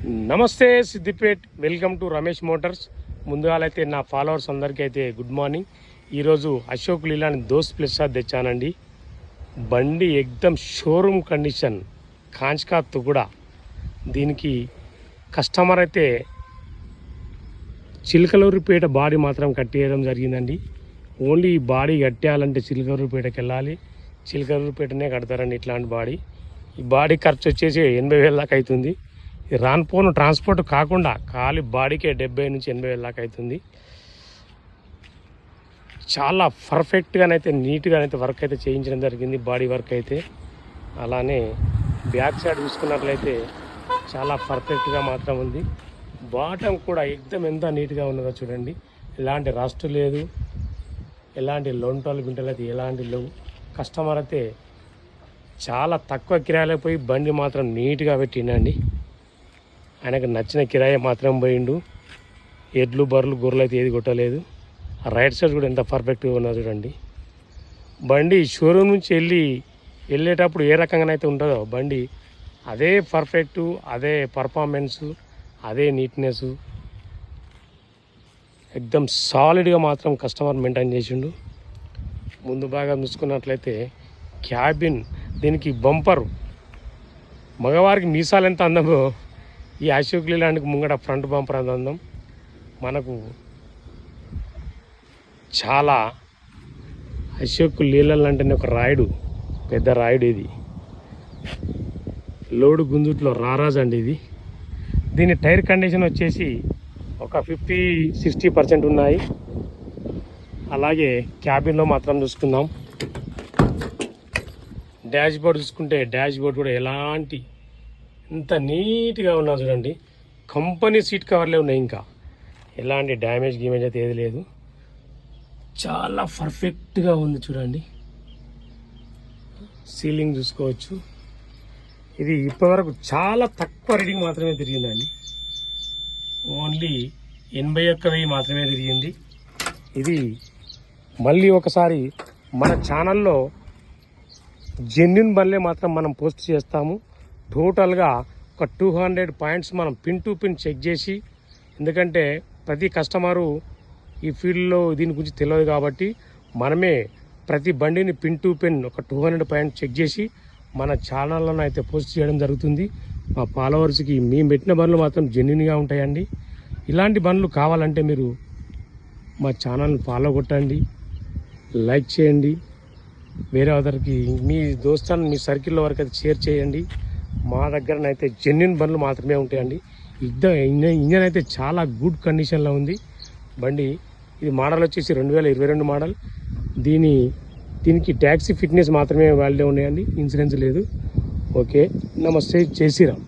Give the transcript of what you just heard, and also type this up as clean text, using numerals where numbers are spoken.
నమస్తే Siddipet, welcome to Ramesh Motors. ముందుగాలైతే నా ఫాలోవర్స్ అందరికీ అయితే గుడ్ మార్నింగ్. ఈరోజు అశోక్ లీలాని దోస్త్ ప్లస్ తెచ్చానండి. బండి ఎక్దమ్ షోరూమ్ కండిషన్, కాంచ్కా తుగుడా. దీనికి కస్టమర్ అయితే చిలకలూరిపేట బాడీ మాత్రం కట్టేయడం జరిగిందండి. ఓన్లీ ఈ బాడీ కట్టేయాలంటే చిలకలూరిపేటకి వెళ్ళాలి. చిలకలూరిపేటనే కడతారండి ఇట్లాంటి బాడీ. ఈ బాడీ ఖర్చు వచ్చేసి 80,000 దాకా అవుతుంది. రాన్పోను ట్రాన్స్పోర్ట్ కాకుండా ఖాళీ బాడీకే 70,000 నుంచి 80,000 దాకా అవుతుంది. చాలా పర్ఫెక్ట్గానైతే నీట్గానైతే వర్క్ అయితే చేయించడం జరిగింది, బాడీ వర్క్ అయితే. అలానే బ్యాక్ సైడ్ చూసుకున్నట్లయితే చాలా పర్ఫెక్ట్గా మాత్రం ఉంది. బాటమ్ కూడా ఎక్దమ్ ఎంత నీట్గా ఉన్నదో చూడండి. ఎలాంటి రస్ట్ లేదు, ఎలాంటి లొంటలు బింటలు అయితే ఎలాంటి లేవు. కస్టమర్ అయితే చాలా తక్కువ కిరాయిలో పోయి బండి మాత్రం నీట్గా పెట్టిండండి. ఆయనకు నచ్చిన కిరాయి మాత్రం పోయిండు. ఎడ్లు బర్రెలు గొర్రెలు అయితే ఏది కొట్టలేదు. ఆ రైట్ సైడ్ కూడా ఎంత పర్ఫెక్ట్గా ఉన్నదో చూడండి. బండి షోరూమ్ నుంచి వెళ్ళేటప్పుడు ఏ రకంగానైతే ఉంటుందో బండి అదే పర్ఫెక్టు, అదే పర్ఫార్మెన్స్, అదే నీట్నెస్, ఎక్దమ్ సాలిడ్గా మాత్రం కస్టమర్ మెయింటైన్ చేసిండు. ముందు భాగం చూసుకున్నట్లయితే క్యాబిన్, దీనికి బంపరు, మగవారికి మీసాలు ఎంత అందమో ఈ అశోక్ లీలాండ్కి ముంగట ఫ్రంట్ బంపర్ అంత అందం. మనకు చాలా అశోక్ లీలాండ్ అంటేనే ఒక రాయుడు, పెద్ద రాయుడు. ఇది లోడు గుంజుట్లో రారాజు అండి ఇది. దీని టైర్ కండిషన్ వచ్చేసి ఒక 50-60% ఉన్నాయి. అలాగే క్యాబిన్లో మాత్రం చూసుకుందాం. డాష్ బోర్డ్ చూసుకుంటే డాష్ బోర్డ్ కూడా ఎలాంటి ఇంత నీట్గా ఉన్నా చూడండి. కంపెనీ సీట్ కవర్లే ఉన్నాయి, ఇంకా ఎలాంటి డ్యామేజ్ గీమేజ్ అయితే ఏది లేదు. చాలా పర్ఫెక్ట్గా ఉంది చూడండి. సీలింగ్ చూసుకోవచ్చు. ఇది ఇప్పటివరకు చాలా తక్కువ రీడింగ్ మాత్రమే తిరిగిందండి. ఓన్లీ 81,000 మాత్రమే తిరిగింది. ఇది మళ్ళీ ఒకసారి మన ఛానల్లో జెన్యున్ బండ్లే మాత్రం మనం పోస్ట్ చేస్తాము. టోటల్గా ఒక 200 పాయింట్స్ మనం పిన్ టు పిన్ చెక్ చేసి, ఎందుకంటే ప్రతి కస్టమరు ఈ ఫీల్డ్లో దీని గురించి తెలియదు కాబట్టి మనమే ప్రతి బండిని పిన్ టు పిన్ ఒక 200 పాయింట్స్ చెక్ చేసి మన ఛానల్లో అయితే పోస్ట్ చేయడం జరుగుతుంది. మా ఫాలోవర్స్కి మేము పెట్టిన బండ్లు మాత్రం జెన్యున్గా ఉంటాయండి. ఇలాంటి బండ్లు కావాలంటే మీరు మా ఛానల్ని ఫాలో కొట్టండి, లైక్ చేయండి, వేరే అదర్కి మీ దోస్తాన్ని మీ సర్కిల్లో వరకు అయితే షేర్ చేయండి. మా దగ్గరనైతే జెన్యున్ బండ్లు మాత్రమే ఉంటాయండి. ఇంజన్ అయితే చాలా గుడ్ కండిషన్లో ఉంది బండి. ఇది మోడల్ వచ్చేసి 2022 మోడల్. దీనికి ట్యాక్సీ ఫిట్నెస్ మాత్రమే వాల్యూ ఉన్నాయండి, ఇన్సూరెన్స్ లేదు. ఓకే, నమస్తే, జై శ్రీరామ్.